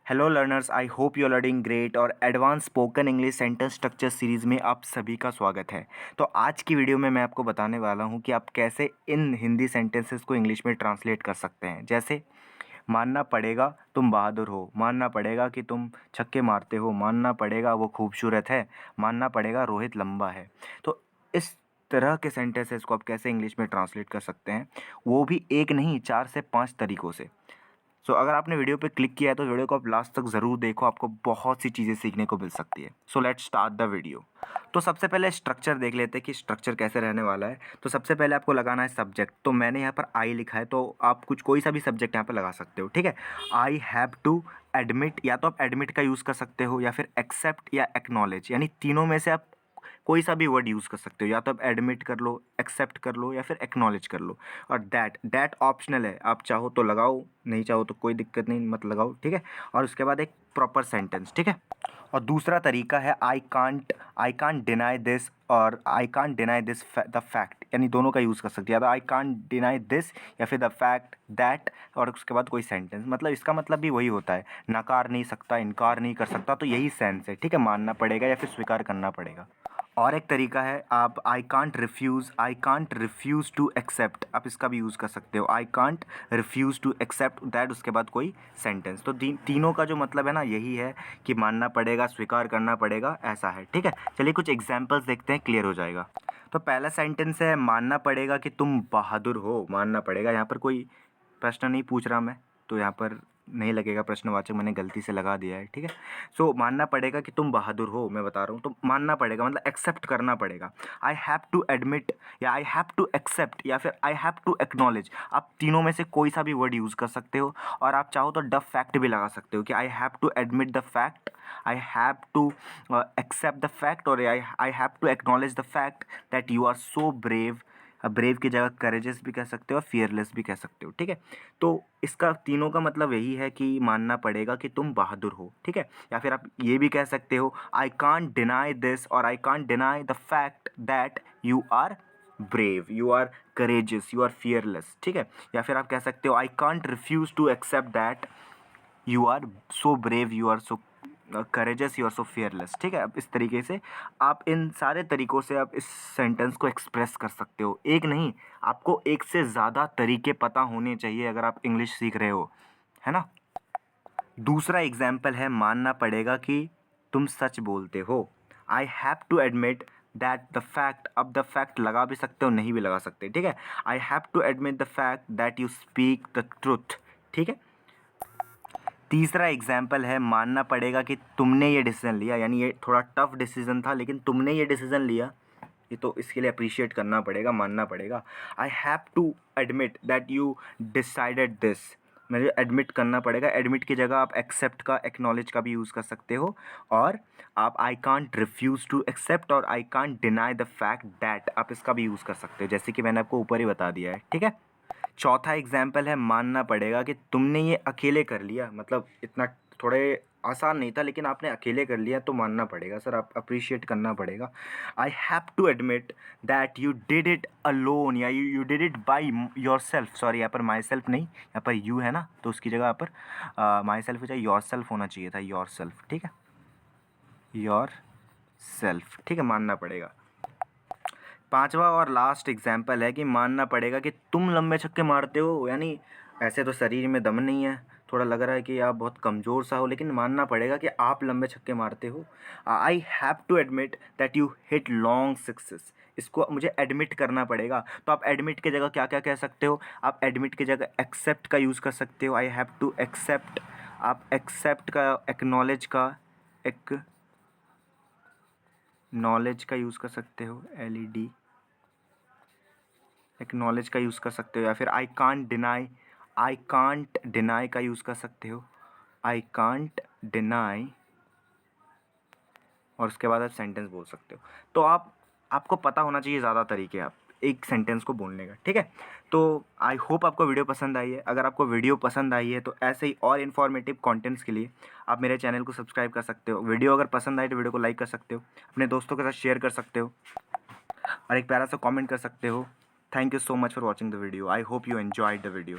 Hello learners, I hope you are learning great. और advance spoken English sentence structure series में आप सभी का स्वागत है। तो आज की वीडियो में मैं आपको बताने वाला हूं कि आप कैसे इन हिंदी सेंटेंसेस को इंग्लिश में ट्रांसलेट कर सकते हैं। जैसे मानना पड़ेगा तुम बहादुर हो, मानना पड़ेगा कि तुम छक्के मारते हो, मानना पड़ेगा वो खूबसूरत है, मानना पड़ेगा रोहित लंबा है। तो इस तरह के सेंटेंसेस को आप कैसे इंग्लिश में ट्रांसलेट कर सकते हैं, वो भी एक नहीं 4 से 5 तरीक़ों से। अगर आपने वीडियो पे क्लिक किया है तो वीडियो को आप लास्ट तक ज़रूर देखो, आपको बहुत सी चीज़ें सीखने को मिल सकती है। Let's start the video. तो सबसे पहले स्ट्रक्चर देख लेते हैं कि स्ट्रक्चर कैसे रहने वाला है। तो सबसे पहले आपको लगाना है सब्जेक्ट। तो मैंने यहाँ पर आई लिखा है, तो आप कोई सा भी सब्जेक्ट यहाँ पर लगा सकते हो, ठीक है। आई हैव टू एडमिट, या तो आप एडमिट का यूज़ कर सकते हो या फिर एक्सेप्ट या एक्नॉलेज, यानी तीनों में से आप कोई सा भी वर्ड यूज़ कर सकते हो। या तो आप एडमिट कर लो, एक्सेप्ट कर लो या फिर एक्नॉलेज कर लो। और दैट ऑप्शनल है, आप चाहो तो लगाओ, नहीं चाहो तो कोई दिक्कत नहीं, मत लगाओ, ठीक है। और उसके बाद एक प्रॉपर सेंटेंस, ठीक है। और दूसरा तरीका है आई कांट डिनाई दिस और I can't deny this the fact, यानी दोनों का यूज़ कर सकते हैं। या तो आई कांट डिनाई दिस या फिर द फैक्ट दैट, और उसके बाद कोई सेंटेंस। मतलब इसका मतलब भी वही होता है, नकार नहीं सकता, इनकार नहीं कर सकता, तो यही सेंस है, ठीक है। मानना पड़ेगा या फिर स्वीकार करना पड़ेगा। और एक तरीका है आप I can't refuse to accept, आप इसका भी यूज़ कर सकते हो। I can't refuse to accept that, उसके बाद कोई सेंटेंस। तो तीनों का जो मतलब है ना, यही है कि मानना पड़ेगा, स्वीकार करना पड़ेगा, ऐसा है, ठीक है। चलिए कुछ एग्जांपल्स देखते हैं, क्लियर हो जाएगा। तो पहला सेंटेंस है मानना पड़ेगा कि तुम बहादुर हो। मानना पड़ेगा, यहाँ पर कोई प्रश्न नहीं पूछ रहा मैं, तो यहाँ पर नहीं लगेगा प्रश्नवाचक, मैंने गलती से लगा दिया है, ठीक है। मानना पड़ेगा कि तुम बहादुर हो, मैं बता रहा हूँ। तो मानना पड़ेगा मतलब एक्सेप्ट करना पड़ेगा। आई हैव टू एडमिट या आई हैव टू एक्सेप्ट या फिर आई हैव टू एक्नॉलेज, आप तीनों में से कोई सा भी वर्ड यूज़ कर सकते हो। और आप चाहो तो द फैक्ट भी लगा सकते हो कि I have to admit the fact, I have to accept the fact, और I have to acknowledge the fact that you are so brave. Brave की जगह करेजियस भी कह सकते हो और फियरलेस भी कह सकते हो, ठीक है। तो इसका तीनों का मतलब यही है कि मानना पड़ेगा कि तुम बहादुर हो, ठीक है। या फिर आप ये भी कह सकते हो आई कांट डिनाई दिस और I can't deny the fact that you are brave, you are courageous, you are fearless, ठीक है। या फिर आप कह सकते हो I can't refuse to accept that you are so brave, you are so courageous, you are so fearless, ठीक है। अब इस तरीके से आप इन सारे तरीक़ों से आप इस सेंटेंस को एक्सप्रेस कर सकते हो। एक नहीं, आपको एक से ज़्यादा तरीके पता होने चाहिए अगर आप इंग्लिश सीख रहे हो, है ना। दूसरा एग्जाम्पल है मानना पड़ेगा कि तुम सच बोलते हो। I have to admit that the fact, अब द फैक्ट लगा भी सकते हो, नहीं भी लगा सकते, ठीक है। I have to admit the fact that you speak the truth, ठीक है। तीसरा एग्जाम्पल है मानना पड़ेगा कि तुमने ये डिसीज़न लिया, यानी ये थोड़ा टफ डिसीज़न था लेकिन तुमने ये डिसीज़न लिया, ये तो इसके लिए अप्रिशिएट करना पड़ेगा, मानना पड़ेगा। I have to admit that you decided this, मुझे एडमिट करना पड़ेगा। एडमिट की जगह आप एक्सेप्ट का, एक्नॉलेज का भी यूज़ कर सकते हो। और आप I can't refuse to accept और I can't deny the fact that, आप इसका भी यूज़ कर सकते हो, जैसे कि मैंने आपको ऊपर ही बता दिया है, ठीक है। चौथा एग्जाम्पल है मानना पड़ेगा कि तुमने ये अकेले कर लिया, मतलब इतना थोड़े आसान नहीं था लेकिन आपने अकेले कर लिया, तो मानना पड़ेगा सर, आप अप्रिशिएट करना पड़ेगा। I have to admit that you did it alone या you did it by yourself, sorry यहाँ पर माई सेल्फ नहीं, यहाँ पर यू है ना, तो उसकी जगह यहाँ पर माई सेल्फ हो जाए, योर सेल्फ होना चाहिए था, योर सेल्फ, ठीक है, योर सेल्फ, ठीक है, मानना पड़ेगा। पांचवा और लास्ट एग्जाम्पल है कि मानना पड़ेगा कि तुम लंबे छक्के मारते हो, यानी ऐसे तो शरीर में दम नहीं है, थोड़ा लग रहा है कि आप बहुत कमज़ोर सा हो, लेकिन मानना पड़ेगा कि आप लंबे छक्के मारते हो। I have to admit that you hit long sixes, इसको मुझे एडमिट करना पड़ेगा। तो आप एडमिट की जगह क्या क्या कह सकते हो, आप एडमिट की जगह एक्सेप्ट का यूज़ कर सकते हो, आई हैव टू एक्सेप्ट। आप एक्सेप्ट का, एक्नॉलेज का, एक नॉलेज का यूज़ कर सकते हो, LED, एक्नॉलेज का यूज़ कर सकते हो। या फिर आई कांट डिनाई का यूज़ कर सकते हो, आई कांट डिनाई, और उसके बाद आप सेंटेंस बोल सकते हो। तो आपको पता होना चाहिए ज़्यादा तरीके आप एक सेंटेंस को बोलने का, ठीक है। तो आई होप आपको वीडियो पसंद आई है। अगर आपको वीडियो पसंद आई है तो ऐसे ही और इन्फॉर्मेटिव कंटेंट्स के लिए आप मेरे चैनल को सब्सक्राइब कर सकते हो। वीडियो अगर पसंद आए तो वीडियो को लाइक कर सकते हो, अपने दोस्तों के साथ शेयर कर सकते हो, और एक प्यारा सा कमेंट कर सकते हो। Thank you so much for watching the video. I hope you enjoyed the video.